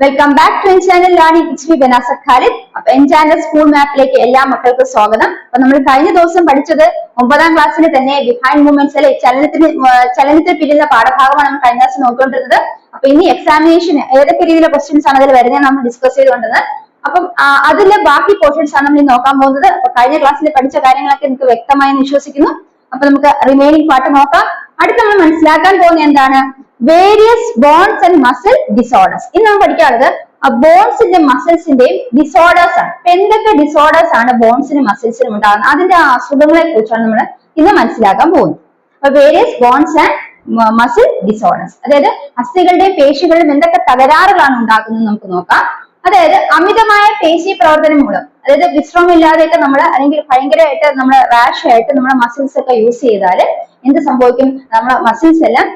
Welcome back to എൻ channel learning it's me Banasa Khalid. അപ്പൊ എൻ ചാനൽ സ്കൂൾ മാപ്പിലേക്ക് എല്ലാ മക്കൾക്കും സ്വാഗതം. അപ്പൊ നമ്മൾ കഴിഞ്ഞ ദിവസം പഠിച്ചത് 9ാം ക്ലാസ്സിൽ തന്നെ ബിഹൈൻഡ് മൂവ്മെന്റ്സിലെ ചലനത്തിൽ പിരിയുന്ന പാഠഭാഗമാണ് നമ്മൾ കഴിഞ്ഞ ദിവസം നോക്കിക്കൊണ്ടിരുന്നത്. അപ്പൊ ഇനി എക്സാമിനേഷൻ ഏതൊക്കെ രീതിയിലുള്ള ക്വസ്റ്റ്യൻസ് ആണ് അതിൽ വരുന്നത് നമ്മൾ ഡിസ്കസ് ചെയ്തുകൊണ്ടിരുന്നത്. അപ്പം അതിലെ ബാക്കി പോർഷൻസ് ആണ് നമ്മൾ നോക്കാൻ പോകുന്നത്. അപ്പൊ കഴിഞ്ഞ ക്ലാസ്സിൽ പഠിച്ച കാര്യങ്ങളൊക്കെ നിങ്ങൾക്ക് വ്യക്തമായി വിശ്വസിക്കുന്നു. അപ്പൊ നമുക്ക് റിമൈനിങ് പാർട്ട് നോക്കാം. അടുത്ത് നമ്മൾ മനസ്സിലാക്കാൻ പോകുന്നത് എന്താണ്? Various bones and muscle disorders. ഇന്ന് നമ്മൾ പഠിക്കാനുള്ളത് ബോൺസിന്റെ മസിൽസിന്റെയും ഡിസോർഡേഴ്സ് ആണ്. അപ്പൊ എന്തൊക്കെ ഡിസോർഡേഴ്സ് ആണ് ബോൺസിനും മസിൽസിനും ഉണ്ടാകുന്നത്, അതിന്റെ അസുഖങ്ങളെ കുറിച്ചാണ് നമ്മൾ ഇന്ന് മനസ്സിലാക്കാൻ പോകുന്നത്. അപ്പൊ various bones and muscle disorders, അതായത് അസ്ഥികളുടെയും പേശികളിലും എന്തൊക്കെ തകരാറുകളാണ് ഉണ്ടാക്കുന്നത് നമുക്ക് നോക്കാം. അതായത് അമിതമായ പേശി പ്രവർത്തനം മൂലം, അതായത് വിശ്രമമില്ലാതെയൊക്കെ നമ്മൾ അല്ലെങ്കിൽ ഭയങ്കരമായിട്ട് നമ്മുടെ റാഷ് ആയിട്ട് നമ്മുടെ മസിൽസ് ഒക്കെ യൂസ് ചെയ്താൽ എന്ത് സംഭവിക്കും? നമ്മുടെ മസിൽസ് എല്ലാം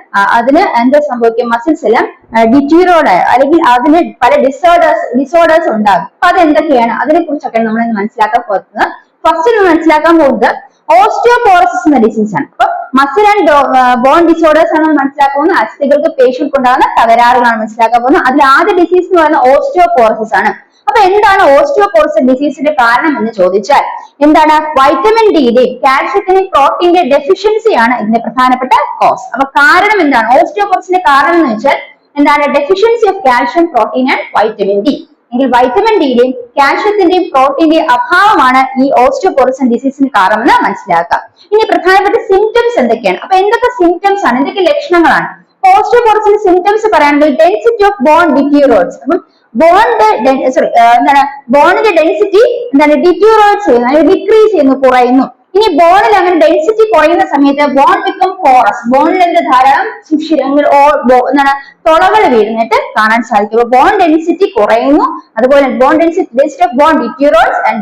മസിൽസ് എല്ലാം ഡിറ്റീരിയോർഡ് അല്ലെങ്കിൽ അതിന് പല ഡിസോർഡേഴ്സ് ഉണ്ടാകും. അപ്പൊ അതെന്തൊക്കെയാണ്, അതിനെ കുറിച്ചൊക്കെ നമ്മൾ മനസ്സിലാക്കാൻ പോകുന്നത്. ഫസ്റ്റ് നമ്മൾ മനസ്സിലാക്കാൻ പോകുന്നത് ഓസ്റ്റിയോപോറോസിസ് എന്ന ഡിസീസ് ആണ്. അപ്പൊ മസിൽ ആൻഡ് ബോൺ ഡിസോർഡേഴ്സ് ആണ് മനസ്സിലാക്കുന്നത്. അസ്ഥികൾക്ക് പേശികൾക്കുണ്ടാകുന്ന തകരാറുകളാണ് മനസ്സിലാക്കാൻ പോകുന്നത്. അതിൽ ആദ്യ ഡിസീസ് എന്ന് പറയുന്നത് ഓസ്റ്റിയോപോറോസിസ് ആണ്. അപ്പൊ എന്താണ് ഓസ്റ്റിയോപോറോസിസ് ഡിസീസിന്റെ കാരണം എന്ന് ചോദിച്ചാൽ എന്താണ്? വൈറ്റമിൻ ഡിയുടെയും കാൽഷ്യത്തിന്റെയും പ്രോട്ടീന്റെ ഡെഫിഷ്യൻസിയാണ് ഇതിന്റെ പ്രധാനപ്പെട്ട കോസ്. അപ്പൊ കാരണം എന്താണ്? ഓസ്റ്റിയോപോറോസിന്റെ കാരണം എന്ന് വെച്ചാൽ എന്താണ്? Deficiency of calcium, protein and vitamin D. എങ്കിൽ വൈറ്റമിൻ ഡിയുടെയും കാൽഷ്യത്തിന്റെയും പ്രോട്ടീന്റെയും അഭാവമാണ് ഈ ഓസ്റ്റിയോപോറോസിസ് ഡിസീസിന് കാരണമെന്ന് മനസ്സിലാക്കുക. ഇനി പ്രധാനപ്പെട്ട സിംറ്റംസ് എന്തൊക്കെയാണ്? അപ്പൊ എന്തൊക്കെ സിംറ്റംസ് ആണ്, എന്തൊക്കെ ലക്ഷണങ്ങളാണ്? ഓസ്റ്റിയോപോറോസിന്റെ സിംറ്റംസ് പറയുന്നത് ഡെൻസിറ്റി ഓഫ് ബോൺ ഡിറ്റീരിയോർഡ്സ്. അപ്പം ബോണിന്റെ ഡെൻസിറ്റി ഡിറ്റീരിയോർഡ്സ് ചെയ്യുന്നു, ഡിക്രീസ് ചെയ്യുന്നു, കുറയുന്നു. ഇനി ബോണിൽ അങ്ങനെ ഡെൻസിറ്റി കുറയുന്ന സമയത്ത് ബോൺ ബിക്കം പോറസ്, ബോണിൽ എന്ത് ധാരാളം സുഷിരങ്ങൾ തുളകൾ വീഴുന്നിട്ട് കാണാൻ സാധിക്കും. ബോൺ ഡെൻസിറ്റി കുറയുന്നു, അതുപോലെ density of bone deteriorates and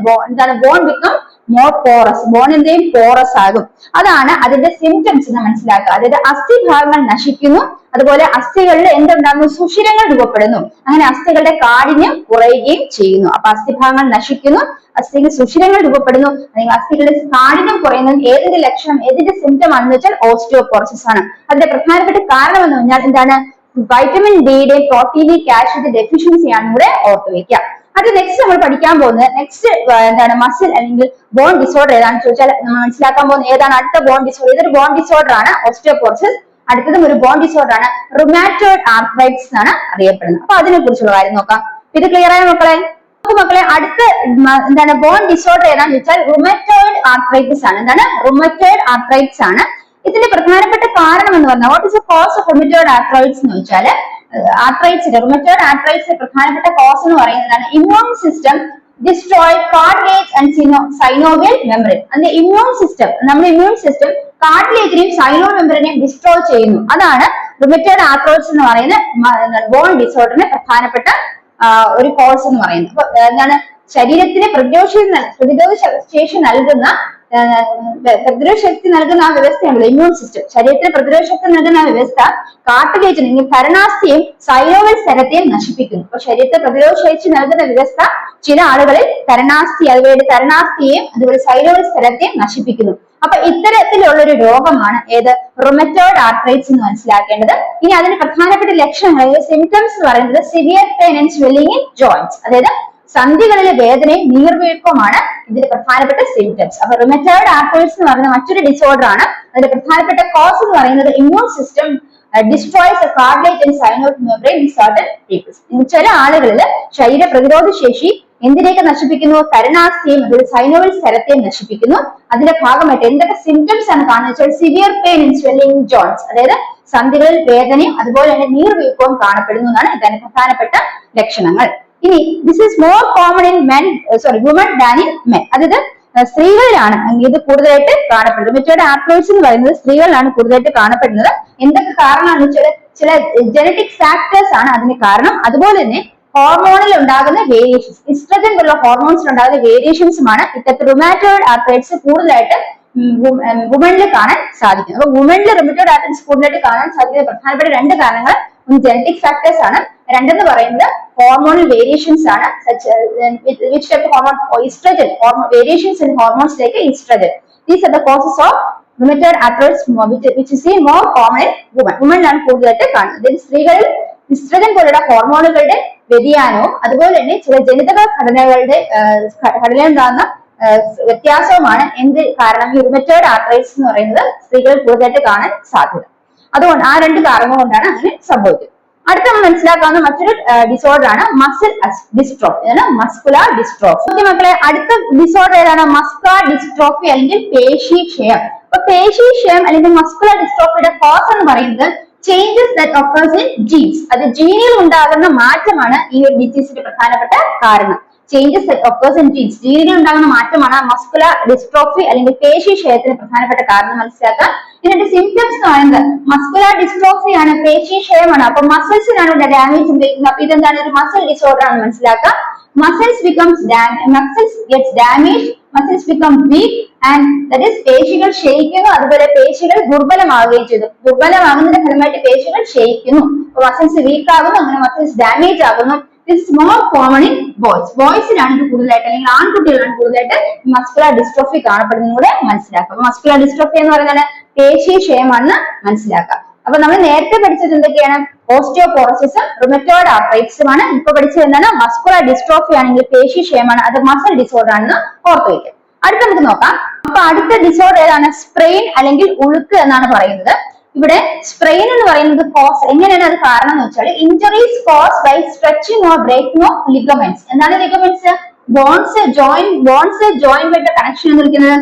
bone become more porous, bone എന്തെയും പോറസ് ആകും. അതാണ് അതിന്റെ സിംറ്റംസ് എന്ന് മനസ്സിലാക്കുക. അതായത് അസ്ഥിഭാഗങ്ങൾ നശിക്കുന്നു, അതുപോലെ അസ്ഥികളിൽ എന്തുണ്ടാകുന്നു? സുഷിരങ്ങൾ രൂപപ്പെടുന്നു. അങ്ങനെ അസ്ഥികളുടെ കാഠിന്യം കുറയുകയും ചെയ്യുന്നു. അപ്പൊ അസ്ഥിഭാഗങ്ങൾ നശിക്കുന്നു, അസ്ഥികൾ സുഷിരങ്ങൾ രൂപപ്പെടുന്നു, അല്ലെങ്കിൽ അസ്ഥികളുടെ കാഠിന്യം കുറയുന്നു. ഏതിന്റെ ലക്ഷണം, ഏതിന്റെ സിംറ്റം ആണെന്ന് വെച്ചാൽ ഓസ്റ്റിയോപോറോസിസ് ആണ്. അതിന്റെ പ്രധാനപ്പെട്ട കാരണം എന്ന് പറഞ്ഞാൽ എന്താണ്? വൈറ്റമിൻ ഡിയുടെ പ്രോട്ടീന്റെ കാൽഷ്യത്തിന്റെ ഡെഫിഷ്യൻസി ആണ് ഇവിടെ ഓർത്തു വെക്കുക. അത് നെക്സ്റ്റ് നമ്മൾ പഠിക്കാൻ പോകുന്നത് നെക്സ്റ്റ് എന്താണ്? മസിൽ അല്ലെങ്കിൽ ബോൺ ഡിസോർഡർ ഏതാണെന്ന് ചോദിച്ചാൽ നമ്മൾ മനസ്സിലാക്കാൻ പോകുന്നത് ഏതാണ്? അടുത്ത ബോൺ ഡിസോർഡർ, ഇതൊരു ബോൺ ഡിസോർഡർ ആണ് ഓസ്റ്റിയോപോറോസിസ്. അടുത്തതും ഒരു ബോൺ ഡിസോർഡർ ആണ്, റുമാറ്റോയിഡ് ആർത്രൈറ്റിസ് എന്നാണ് അറിയപ്പെടുന്നത്. അപ്പൊ അതിനെ കുറിച്ചുള്ള കാര്യം നോക്കാം. ഇത് ക്ലിയർ ആയ മക്കളെ? മക്കളെ അടുത്ത എന്താണ് ബോൺ ഡിസോർഡർ ഏതാണെന്ന് ചോദിച്ചാൽ റുമാറ്റോയിഡ് ആർത്രൈറ്റിസ് ആണ്. എന്താണ്? റുമാറ്റോയിഡ് ആർത്രൈറ്റിസ് ആണ്. ഇതിന്റെ പ്രധാനപ്പെട്ട കാരണം എന്ന് പറഞ്ഞാൽ what is the cause of rheumatoid arthritis എന്ന് വെച്ചാൽ റുമാറ്റോയിഡ് ആർത്രൈറ്റിസിന്റെ പ്രധാനപ്പെട്ട കോസ് എന്ന് പറയുന്നതാണ് immune system destroy cartilage and synovial membrane. അതിന്റെ ഇമ്മ്യൂൺ സിസ്റ്റം, നമ്മുടെ ഇമ്മ്യൂൺ സിസ്റ്റം കാർട്ടിലേജിനെയും സൈനോവിയൽ മെമ്പറിനെയും ഡിസ്ട്രോയ് ചെയ്യുന്നു. അതാണ് റുമാറ്റോയിഡ് ആർത്രൈറ്റിസ് എന്ന് പറയുന്ന ബോൺ ഡിസോർഡറിന്റെ പ്രധാനപ്പെട്ട ഒരു കോസ് എന്ന് പറയുന്നത്. അപ്പൊ എന്താണ്? ശരീരത്തിന് പ്രതിരോധ ശേഷി നൽകുന്ന ആ വ്യവസ്ഥയാണല്ലോ ഇമ്മ്യൂൺ സിസ്റ്റം. ശരീരത്തിന് പ്രതിരോധ ശക്തി നൽകുന്ന ആ വ്യവസ്ഥ കാർട്ടിലേജിനെയും ഭരണാസ്ഥിയെയും സൈനോവിയൽ സ്ഥലത്തെയും നശിപ്പിക്കുന്നു. അപ്പൊ ശരീരത്തെ പ്രതിരോധ ശേഷി നൽകുന്ന വ്യവസ്ഥ ചില ആളുകളിൽ തരണാസ്ഥിയെയും അതുപോലെ സൈനോവിയൽ സ്ഥലത്തെയും നശിപ്പിക്കുന്നു. അപ്പൊ ഇത്തരത്തിലുള്ള ഒരു രോഗമാണ് ഏത്? റുമാറ്റോയിഡ് ആർത്രൈറ്റിസ് എന്ന് മനസ്സിലാക്കേണ്ടത്. ഇനി അതിന് പ്രധാനപ്പെട്ട ലക്ഷണങ്ങൾ, സിംറ്റംസ് എന്ന് പറയുന്നത് severe pain and swelling in joints, അതായത് സന്ധികളിലെ വേദനയും നീർവീക്കവുമാണ് ഇതിന്റെ പ്രധാനപ്പെട്ട സിംറ്റംസ്. അപ്പൊ റുമാറ്റോയിഡ് ആർത്രൈറ്റിസ് എന്ന് പറയുന്ന മറ്റൊരു ഡിസോർഡർ ആണ്. അതിന്റെ പ്രധാനപ്പെട്ട കോസ് എന്ന് പറയുന്നത് immune system destroys cartilage and synovial membrane in certain peoples. ചില ആളുകളിൽ ശരീര പ്രതിരോധ ശേഷി എന്തിനേക്ക് നശിപ്പിക്കുന്നു? തരണാസ്ഥിയെയും അതുപോലെ സൈനോവിയൽ സ്ഥലത്തെയും നശിപ്പിക്കുന്നു. അതിന്റെ ഭാഗമായിട്ട് എന്തൊക്കെ സിംറ്റംസ് ആണ് കാണുന്നത് വെച്ചാൽ severe pain and swelling in joints, അതായത് സന്ധികളിൽ വേദനയും അതുപോലെ തന്നെ നീർവീക്കവും കാണപ്പെടുന്നു എന്നാണ് ഇതിന്റെ പ്രധാനപ്പെട്ട ലക്ഷണങ്ങൾ. ഇനി this is more common in woman than in men, അതായത് സ്ത്രീകളിലാണ് ഇത് കൂടുതലായിട്ട് കാണപ്പെടുന്നത്. റുമാറ്റോയിഡ് ആർത്രൈറ്റിസ് എന്ന് പറയുന്നത് സ്ത്രീകളിലാണ് കൂടുതലായിട്ട് കാണപ്പെടുന്നത്. എന്തൊക്കെ കാരണമാണെന്ന് വെച്ചാൽ ചില ജനറ്റിക് ഫാക്ടേഴ്സ് ആണ് അതിന് കാരണം. അതുപോലെ തന്നെ ഹോർമോണിൽ ഉണ്ടാകുന്ന വേരിയേഷൻസ്, ഇസ്ട്രജൻ പോലുള്ള ഹോർമോൺസിൽ ഉണ്ടാകുന്ന വേരിയേഷൻസുമാണ് ഇത്തരത്തിൽ റുമാറ്റോയിഡ് ആർത്രൈറ്റിസ് കൂടുതലായിട്ട് വുമണിൽ കാണാൻ സാധിക്കുന്നത്. അപ്പൊ വുമണിൽ റുമാറ്റോയിഡ് ആർത്രൈറ്റിസ് കൂടുതലായിട്ട് കാണാൻ സാധിക്കുന്ന പ്രധാനപ്പെട്ട രണ്ട് കാരണങ്ങൾ, ഒന്ന് ജനറ്റിക് ഫാക്ടേഴ്സ് ആണ്, രണ്ടെന്ന് പറയുന്നത് ഹോർമോണൽ വേരിയേഷൻസ് ആണ്. ഇസ്ട്രജൻ വേരിയേഷൻസ് ഇൻ ഹോർമോൺസിലേക്ക് oestrogen. These are the causes of rheumatoid arthritis which is more common in women. വുമണിലാണ് കൂടുതലായിട്ട് കാണുന്നത്. സ്ത്രീകളിൽ ഇസ്ട്രജൻ പോലുള്ള ഹോർമോണുകളുടെ വ്യതിയാനവും അതുപോലെ തന്നെ ചില ജനിതക ഘടനയുണ്ടാകുന്ന വ്യത്യാസവുമാണ് എന്ത് കാരണം ഈ റുമറ്റോയ്ഡ് ആർത്രൈറ്റിസ് എന്ന് പറയുന്നത് സ്ത്രീകളിൽ കൂടുതലായിട്ട് കാണാൻ സാധ്യത. അതുകൊണ്ട് ആ രണ്ട് കാരണങ്ങൾ കൊണ്ടാണ് അങ്ങനെ സംഭവിക്കുന്നത്. അടുത്ത നമ്മൾ മനസ്സിലാക്കാവുന്ന മറ്റൊരു ഡിസോർഡർ ആണ് മസിൽ ഡിസ്ട്രോഫി, മസ്കുലാർ ഡിസ്ട്രോഫി. മക്കളെ അടുത്ത ഡിസോർഡർ ഏതാണ്? മസ്കുലാർ ഡിസ്ട്രോഫി അല്ലെങ്കിൽ പേശീക്ഷയം. അപ്പൊ പേശീക്ഷയം അല്ലെങ്കിൽ മസ്കുലാർ ഡിസ്ട്രോഫിയുടെ കോസ് എന്ന് പറയുന്നത് changes that occurs in genes. അത് ജീനിൽ ഉണ്ടാകുന്ന മാറ്റമാണ് ഈ ഒരു ഡിസീസിന്റെ പ്രധാനപ്പെട്ട കാരണം. Changes that occurs in genes, ജീനിൽ ഉണ്ടാകുന്ന മാറ്റമാണ് മസ്കുലാർ ഡിസ്ട്രോഫി അല്ലെങ്കിൽ പേശീക്ഷയത്തിന് പ്രധാനപ്പെട്ട കാരണം മനസ്സിലാക്കാം. ഇതിന്റെ സിംറ്റംസ് എന്ന് പറയുന്നത് മസ്കുലാർ ഡിസ്ട്രോഫി ആണ്, പേശീക്ഷയമാണ്. അപ്പൊ മസിൽസിനാണ് ഇവിടെ ഡാമേജ് സംഭവിക്കുന്നത്. അപ്പൊ ഇതെന്താണ്? ഒരു മസിൽ ഡിസോർഡർ ആണ് മനസ്സിലാക്കുക. Muscles gets damage, muscles become weak and that is പേശികൾ ക്ഷയിക്കുന്നു, അതുപോലെ പേശികൾ ദുർബലമാവുകയും ചെയ്തു. ദുർബലമാകുന്നതിന്റെ ഫലമായിട്ട് പേശികൾ ക്ഷയിക്കുന്നു, മസിൽസ് വീക്ക് ആകുന്നു, അങ്ങനെ മസിൽസ് ഡാമേജ് ആകുന്നു. It's more common in boys. ബോയ്സിലാണ് ഇത് കൂടുതലായിട്ട് അല്ലെങ്കിൽ ആൺകുട്ടികളാണ് കൂടുതലായിട്ട് മസ്കുലാർ ഡിസ്ട്രോഫി കാണപ്പെടുന്നത് കൂടെ മനസ്സിലാക്കുക. മസ്കുലാർ ഡിസ്ട്രോഫി എന്ന് പറയുന്നത് പേശീക്ഷയമാണെന്ന് മനസ്സിലാക്കുക. അപ്പൊ നമ്മൾ നേരത്തെ പഠിച്ചത് എന്തൊക്കെയാണ്? ഓസ്റ്റിയോപോറോസിസും റുമറ്റോയ്ഡ് ആർത്രൈറ്റിസുമാണ്. ഇപ്പൊ പഠിച്ചത് എന്താണ്? മസ്കുലാർ ഡിസ്ട്രോഫി ആണെങ്കിൽ പേശീക്ഷയമാണ്, അത് മസിൽ ഡിസോർഡർ ആണെന്ന് ഓർത്തു വയ്ക്കുക. അടുത്ത നമുക്ക് നോക്കാം. അപ്പൊ അടുത്ത ഡിസോർഡർ ഏതാണ്? സ്പ്രെയിൻ അല്ലെങ്കിൽ ഉളുക്ക് എന്നാണ് പറയുന്നത്. ഇവിടെ സ്പ്രെയിൻ എന്ന് പറയുന്നത് കോസ് എങ്ങനെയാണ് അത് കാരണം എന്ന് വെച്ചാൽ injuries cause by stretching or breaking of ligaments. എന്താണ് ലിഗമെന്റ്സ്? ബോൺസ് ജോയിന്റ് കണക്ഷൻ എന്ന് വിളിക്കുന്നത്.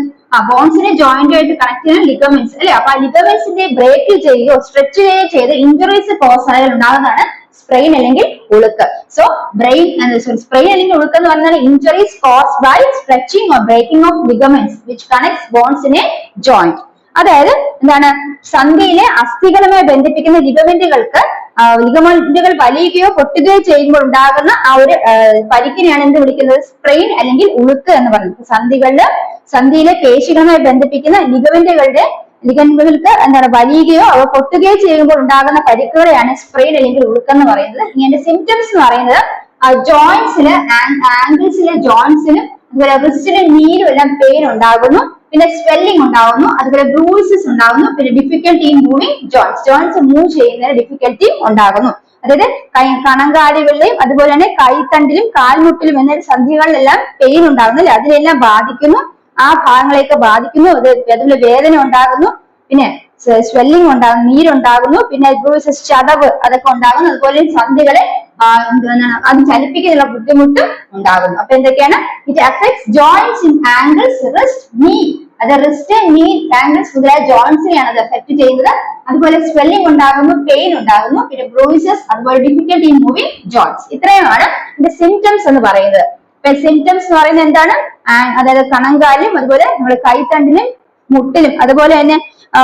ബോൺസിനെ ജോയിന്റ് ആയിട്ട് കണക്ട് ചെയ്യുന്ന ലിഗമെന്റ്സ് അല്ലെ. അപ്പൊ ആ ലിഗമെന്റ്സിന്റെ ബ്രേക്ക് ചെയ്യുകയോ സ്ട്രെച്ച് ചെയ്യുകയോ ചെയ്ത് ഇഞ്ചറീസ് കോസ് ആയാൽ ഉണ്ടാകുന്നതാണ് സ്പ്രെയിൻ അല്ലെങ്കിൽ ഉളുക്ക്. സോ സ്പ്രെയിൻ അല്ലെങ്കിൽ ഉളുക്ക് എന്ന് പറഞ്ഞാൽ injuries cause by stretching or breaking of ligaments which connects bones in a joint. അതായത് എന്താണ്? സന്ധിയിലെ അസ്ഥികളുമായി ബന്ധിപ്പിക്കുന്ന ലിഗമെന്റുകൾ വലിയുകയോ പൊട്ടുകയോ ചെയ്യുമ്പോൾ ഉണ്ടാകുന്ന ആ ഒരു പരിക്കിനെയാണ് എന്ത് വിളിക്കുന്നത്? സ്പ്രെയിൻ അല്ലെങ്കിൽ ഉളുക്ക് എന്ന് പറയുന്നത്. സന്ധിയിലെ പേശികളുമായി ബന്ധിപ്പിക്കുന്ന ലിഗമെന്റുകൾക്ക് എന്താണ് വലിയുകയോ അവ പൊട്ടുകയോ ചെയ്യുമ്പോൾ ഉണ്ടാകുന്ന പരിക്കുകളെയാണ് സ്പ്രെയിൻ അല്ലെങ്കിൽ ഉളുക്ക് എന്ന് പറയുന്നത്. ഇതിന്റെ സിംറ്റംസ് എന്ന് പറയുന്നത് ജോയിന്റ്സിന് ആംഗിൾസിലെ ജോയിന്റ്സിനും അതുപോലെ റിസ്റ്റിലും നീരും എല്ലാം പെയിൻ ഉണ്ടാകുന്നു, പിന്നെ സ്വെല്ലിംഗ് ഉണ്ടാകുന്നു, അതുപോലെ ബ്രൂയിസസ് ഉണ്ടാകുന്നു, പിന്നെ difficulty in moving joints move ചെയ്യുന്നതിന് ഡിഫിക്കൽട്ടി ഉണ്ടാകുന്നു. അതായത് കണങ്കാലുകളിലെയും അതുപോലെ തന്നെ കൈത്തണ്ടിലും കാൽമുട്ടിലും എന്ന സന്ധികളിലെല്ലാം പെയിൻ ഉണ്ടാകുന്നു അല്ലെ, അതിനെല്ലാം ബാധിക്കുന്നു, ആ ഭാഗങ്ങളെയൊക്കെ ബാധിക്കുന്നു. അതുപോലെ വേദന ഉണ്ടാകുന്നു, പിന്നെ സ്വെല്ലിംഗ് ഉണ്ടാകുന്നു, നീരുണ്ടാകുന്നു, പിന്നെ ബ്രൂയിസസ് ചതവ് അതൊക്കെ ഉണ്ടാകുന്നു. അതുപോലെ സന്ധികളെ അത് ചലിപ്പിക്കാനുള്ള ബുദ്ധിമുട്ട് ഉണ്ടാകുന്നു. അപ്പൊ എന്തൊക്കെയാണ്? It affects joints in angles, wrist, നീ. അത് റിസ്റ്റ്, നീ, ആംഗിൾസ് മുതലായ ജോയിന്റ്സിനെയാണ് അത് എഫക്ട് ചെയ്യുന്നത്. അതുപോലെ സ്വെല്ലിംഗ് ഉണ്ടാകുന്നു, പെയിൻ ഉണ്ടാകുന്നു, പിന്നെ ബ്രൂയിസസ്, അതുപോലെ ഡിഫിക്കൽട്ടി ഇൻ മൂവിങ് ജോയിന്റ്സ്. ഇത്രയുമാണ് ഇതിന്റെ സിംറ്റംസ് എന്ന് പറയുന്നത്. സിംറ്റംസ് എന്ന് പറയുന്നത് എന്താണ്? അതായത് കണങ്കാലും അതുപോലെ നമ്മുടെ കൈത്തണ്ടിലും മുട്ടിലും അതുപോലെ തന്നെ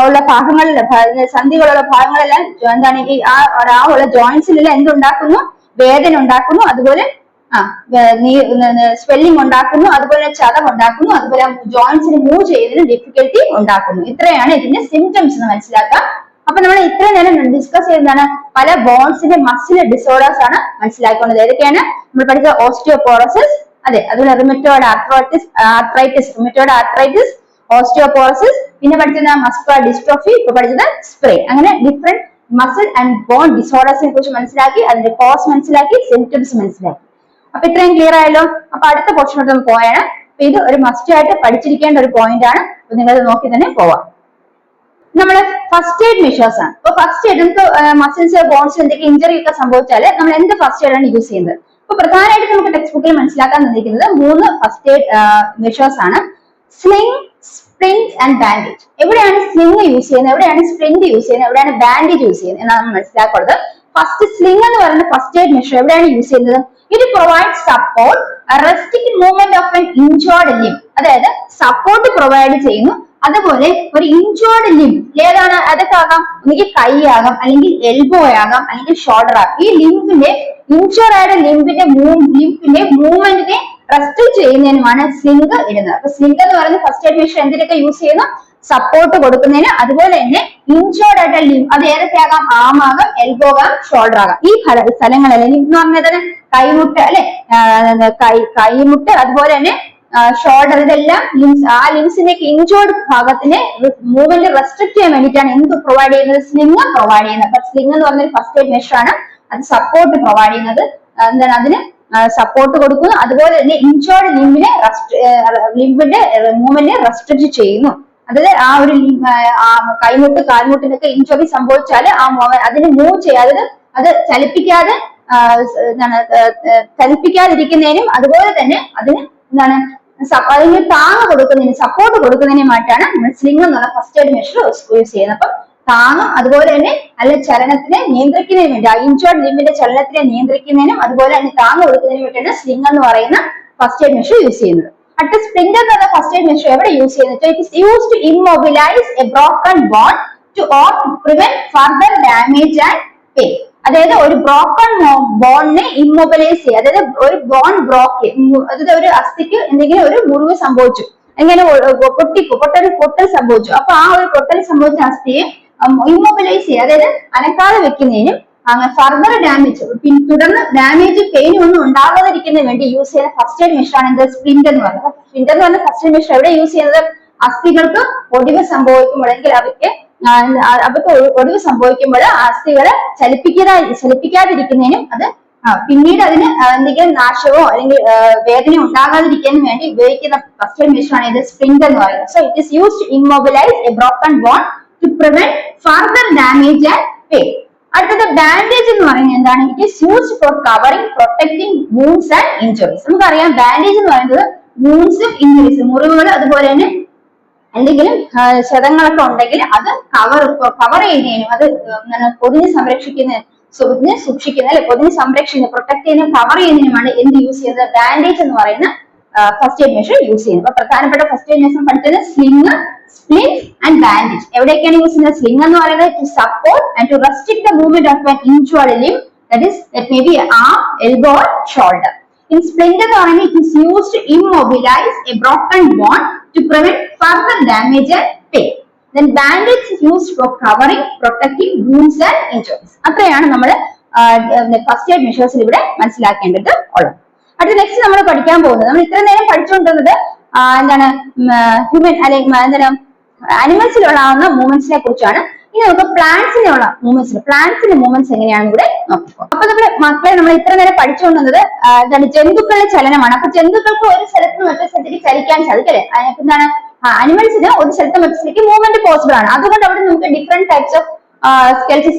ഉള്ള ഭാഗങ്ങളിൽ സന്ധികളുള്ള ഭാഗങ്ങളെല്ലാം എന്താണ് ഈ ആ ഉള്ള ജോയിന്റ്സിലെല്ലാം എന്തുണ്ടാക്കുന്നു? വേദന ഉണ്ടാക്കുന്നു, അതുപോലെ സ്വെല്ലിംഗ് ഉണ്ടാക്കുന്നു, അതുപോലെ ചതവ് ഉണ്ടാക്കുന്നു, അതുപോലെ ജോയിന്റ്സിന് മൂവ് ചെയ്യുന്നതിന് ഡിഫിക്കൽട്ടി ഉണ്ടാക്കുന്നു. ഇത്രയാണ് ഇതിന്റെ സിംറ്റംസ് എന്ന് മനസ്സിലാക്കുക. അപ്പൊ നമ്മൾ ഇത്ര നേരം ഡിസ്കസ് ചെയ്യുന്നതാണ് പല ബോൺസിന്റെ മസിൽ ഡിസോർഡേഴ്സ് ആണ് മനസ്സിലാക്കുന്നത്. ഏതൊക്കെയാണ് നമ്മൾ പഠിച്ച? ഓസ്റ്റിയോപോറോസിസ്, അതെ, അതുപോലെ റുമറ്റോയ്ഡ് ആർത്രൈറ്റിസ്, ഓസ്റ്റിയോപോറോസിസ്, പിന്നെ പഠിച്ചത് മസ്കുലാർ ഡിസ്ട്രോഫി, ഇപ്പൊ പഠിച്ചത് സ്പ്രെയിൻ. അങ്ങനെ ഡിഫറെന്റ് മസിൽ ആൻഡ് ബോൺ ഡിസോർഡേഴ്സിനെ കുറിച്ച് മനസ്സിലാക്കി, അതിന്റെ കോസ് മനസ്സിലാക്കി, സിംറ്റംസ് മനസ്സിലാക്കി. അപ്പൊ ഇത്രയും ക്ലിയർ ആയല്ലോ. അപ്പൊ അടുത്ത പോർഷനോട്ട് നമുക്ക് പോയാണ്. അപ്പൊ ഇത് ഒരു മസ്റ്റ് ആയിട്ട് പഠിച്ചിരിക്കേണ്ട ഒരു പോയിന്റ് ആണ്. അപ്പൊ നിങ്ങൾ നോക്കി തന്നെ പോവാം. നമ്മള് ഫസ്റ്റ് എയ്ഡ് മെഷേഴ്സ് ആണ്. അപ്പൊ ഫസ്റ്റ് എയ്ഡ് നമുക്ക് മസിൽസ് ബോൺസ് എന്തൊക്കെ ഇഞ്ചറി ഒക്കെ സംഭവിച്ചാൽ നമ്മൾ എന്ത് ഫസ്റ്റ് എയ്ഡ് ആണ് യൂസ് ചെയ്യുന്നത്? അപ്പൊ പ്രധാനമായിട്ട് നമുക്ക് ടെക്സ്റ്റ് ബുക്കിൽ മനസ്സിലാക്കാൻ തന്നിരിക്കുന്നത് 3 ഫസ്റ്റ് എയ്ഡ് മെഷേഴ്സ് ആണ്. Sling, sprint and bandage. എവിടെയാണ് സ്ലിംഗ് യൂസ് ചെയ്യുന്നത്, എവിടെയാണ് സ്പ്രിന്റ് യൂസ് ചെയ്യുന്നത്, എവിടെയാണ് ബാൻഡേജ് യൂസ് ചെയ്യുന്നത് എന്നാണ് നമ്മൾ മനസ്സിലാക്കുന്നത്. ഫസ്റ്റ് സ്ലിംഗ് എന്ന് പറയുന്ന ഫസ്റ്റ് എയ്ഡ് മെഷർ എവിടെയാണ് യൂസ് ചെയ്യുന്നത്? ഇത് provide support restrict movement of N injured limb. അതായത് സപ്പോർട്ട് പ്രൊവൈഡ് ചെയ്യുന്നു, അതുപോലെ ഒരു ഇൻജേർഡ് ലിംബ് ഏതാണ്? അതൊക്കെ ആകാം, ഒന്നുകിൽ കൈ ആകാം, അല്ലെങ്കിൽ എൽബോ ആകാം, അല്ലെങ്കിൽ ഷോൾഡർ ആകാം. ഈ ലിംബിന്റെ ഇൻജേർഡ് ആയ ലിംബിന്റെ മൂവ്മെന്റിനെ റെസ്ട്രിക്ട് ചെയ്യുന്നതിനുമാണ് സ്ലിംഗ് ഇടുന്നത്. അപ്പൊ സ്ലിംഗ് എന്ന് പറയുന്നത് ഫസ്റ്റ് എയ്ഡ് മെഷർ എന്തിനൊക്കെ യൂസ് ചെയ്യുന്നു? സപ്പോർട്ട് കൊടുക്കുന്നതിന്, അതുപോലെ തന്നെ ഇൻജേർഡ് ആയിട്ട് ലിംബ് അത് ഏതൊക്കെ ആകാം? ആം ആകാം, എൽബോ ആകാം, ഷോൾഡർ ആകാം. ഈ സ്ഥലങ്ങളിൽ ലിംബ് എന്ന് പറഞ്ഞാൽ കൈമുട്ട് അല്ലെ, കൈമുട്ട് അതുപോലെ തന്നെ ഷോൾഡർ, ഇതെല്ലാം ലിംസ്. ആ ലിംസിന്റെ ഇൻജേർഡ് ഭാഗത്തിന് മൂവ്മെന്റ് റെസ്ട്രിക്ട് ചെയ്യാൻ വേണ്ടിയിട്ടാണ് എന്ത് പ്രൊവൈഡ് ചെയ്യുന്നത്? സ്ലിംഗ് പ്രൊവൈഡ് ചെയ്യുന്നത്. അപ്പൊ സ്ലിംഗ് എന്ന് പറഞ്ഞൊരു ഫസ്റ്റ് എയ്ഡ് മെഷർ ആണ്. അത് സപ്പോർട്ട് പ്രൊവൈഡ് ചെയ്യുന്നത്. എന്താണ് അതിന് സപ്പോർട്ട് കൊടുക്കുന്നു. അതുപോലെ തന്നെ ഇൻജേർഡ് ലിംബിന്റെ മൂവ്മെന്റ് റെസ്ട്രിക്ട് ചെയ്യുന്നു. അതായത് ആ ഒരു കൈമുട്ട് കാൽമുട്ടിനൊക്കെ ഇഞ്ചുറി സംഭവിച്ചാൽ അതിന് മൂവ് ചെയ്യാതെ അത് ചലിപ്പിക്കാതിരിക്കുന്നതിനും അതുപോലെ തന്നെ അതിന് എന്താണ് അതിന് താങ്ങ് കൊടുക്കുന്നതിന് സപ്പോർട്ട് കൊടുക്കുന്നതിനുമായിട്ടാണ് നമ്മൾ സ്ലിംഗ് എന്നുള്ള ഫസ്റ്റ് എയ്ഡ് മെഷർ യൂസ് ചെയ്യുന്നത്. അപ്പം താങ്ങും അതുപോലെ തന്നെ ചലനത്തിനെ നിയന്ത്രിക്കുന്നതിന് വേണ്ടി ഇൻജേർഡ് ലിംബിന്റെ ചലനത്തിനെ നിയന്ത്രിക്കുന്നതിനും അതുപോലെ തന്നെ താങ്ങ് കൊടുക്കുന്നതിനും വേണ്ടിയാണ് സ്ലിംഗ് എന്ന് പറയുന്ന ഫസ്റ്റ് എയ്ഡ് മെഷർ യൂസ് ചെയ്യുന്നത്. അടുത്ത സ്പ്ലിന്റർ എന്നുള്ള ഫസ്റ്റ് എയ്ഡ് മെഷർ എവിടെ യൂസ് ചെയ്യുന്നത്? It is used to immobilise a broken bone to prevent further damage and pain. അതായത് ഒരു ബ്രോക്കൺ ബോണിനെ ഇമ്മൊബിലൈസ് ചെയ്യുക, അതായത് ഒരു ബോൺ ബ്രോക്ക്, അതായത് ഒരു അസ്ഥിക്ക് എന്തെങ്കിലും ഒരു മുറിവ് സംഭവിച്ചു, എങ്ങനെ പൊട്ടൽ സംഭവിച്ചു. അപ്പൊ ആ ഒരു പൊട്ടൽ സംഭവിച്ച അസ്ഥിയെ ഇമ്മൊബിലൈസ് ചെയ്യുക, അതായത് അനക്കാതെ വെക്കുന്നതിനും ഫർദർ ഡാമേജ് തുടർന്ന് ഡാമേജ് പെയിൻ ഒന്നും ഉണ്ടാകാതിരിക്കുന്നതിന് വേണ്ടി യൂസ് ചെയ്യുന്ന ഫസ്റ്റ് എയ്ഡ് മെഷർ ആണ് എന്ത്? സ്പ്ലിന്റർ എന്ന് പറയുന്നത്. സ്പ്ലിന്റർ എന്ന് പറഞ്ഞ ഫസ്റ്റ് എയ്ഡ് മെഷർ എവിടെ യൂസ് ചെയ്യുന്നത്? അസ്ഥികൾക്ക് ഒടിവ് സംഭവിക്കുമ്പോൾ അല്ലെങ്കിൽ അവർക്ക് ഒടിവ് സംഭവിക്കുമ്പോൾ അസ്ഥികളെ ചലിപ്പിക്കാതിരിക്കുന്നതിനും അത് പിന്നീട് അതിന് എന്തെങ്കിലും നാശമോ അല്ലെങ്കിൽ വേദന ഉണ്ടാകാതിരിക്കാനും വേണ്ടി ഉപയോഗിക്കുന്ന ഫസ്റ്റ് എയ്ഡ് മെഷർ ആണ് ഇത് സ്പ്ലിന്റർ എന്ന് പറയുന്നത്. So it is used to immobilise a broken bone to prevent further damage and pain. അടുത്തത് ബാൻഡേജ് എന്ന് പറയുന്നത് എന്താണ്? It is used for covering protecting wounds and injuries. നമുക്കറിയാം ബാൻഡേജ് എന്ന് പറയുന്നത് വൂണ്ട്സും ഇഞ്ചുറീസും, മുറിവുകൾ അതുപോലെ തന്നെ എന്തെങ്കിലും ക്ഷതങ്ങളൊക്കെ ഉണ്ടെങ്കിൽ അത് കവർ ചെയ്യുന്നതിനും അത് പൊതിഞ്ഞ് സൂക്ഷിക്കുന്ന അല്ലെ പൊതിഞ്ഞ് സംരക്ഷിക്കുന്ന പ്രൊട്ടക്ട് ചെയ്യുന്ന കവർ ചെയ്യുന്നതിനുമാണ് എന്ത് യൂസ് ചെയ്യുന്നത്? ബാൻഡേജ് എന്ന് പറയുന്ന ഫസ്റ്റ് എയ്ഡ് മെഷർ യൂസ് ചെയ്യുന്നത്. അപ്പൊ പ്രധാനപ്പെട്ട ഫസ്റ്റ് എയ്ഡ് മെഷർ പഠിച്ചത് സ്ലിംഗ്, സ്പ്ലിന്റ് ആൻഡ് ബാൻഡേജ്. എവിടെയൊക്കെയാണ് യൂസ് ചെയ്യുന്നത്? സ്ലിംഗ് എന്ന് പറയുന്നത് to support and to restrict the movement of an injured limb, that is may be arm, elbow or shoulder. In splinter എന്ന് പറയുന്നത് it is used to immobilize a broken bone to prevent further damage and pain. Then bandage is used for covering, protecting wounds and injuries. അത്രയാണ് നമ്മൾ first aid മെഷേഴ്സിൽ ഇവിടെ മനസ്സിലാക്കേണ്ടത് ഉള്ളത്. അടുത്ത next നമ്മൾ പഠിക്കാൻ പോകുന്നത്, നമ്മൾ ഇത്ര നേരം പഠിച്ചുകൊണ്ടിരുന്നത് എന്താണ് ഹ്യൂമൻ അല്ലെങ്കിൽ എന്താണ് ആനിമൽസിലുള്ളാവുന്ന മൂവ്മെന്റ്സിനെ കുറിച്ചാണ്. ഇനി നമുക്ക് പ്ലാന്റ്സിനുള്ള മൂവ്മെന്റ്സ് എങ്ങനെയാണ് ഇവിടെ നോക്കിക്കോ. അപ്പൊ നമ്മുടെ മക്കളെ നമ്മൾ ഇത്ര നേരം പഠിച്ചുകൊണ്ടിരുന്നത് എന്താണ് ജന്തുക്കളുടെ ചലനമാണ്. അപ്പൊ ജന്തുക്കൾക്ക് ഒരു സ്ഥലത്ത് നിന്ന് മറ്റൊരു സ്ഥലത്തേക്ക് ചലിക്കാൻ സാധിക്കും അല്ലെ. എന്താണ് ആനിമൽസിന് ഒരു സ്ഥലത്ത് മറ്റൊരു സ്ഥലത്തേക്ക് മൂവ്മെന്റ് പോസിബിൾ ആണ്. അതുകൊണ്ട് അവിടെ നമുക്ക് ഡിഫറെന്റ് ടൈപ്സ് ഓഫ് സ്കെൽറ്റൽ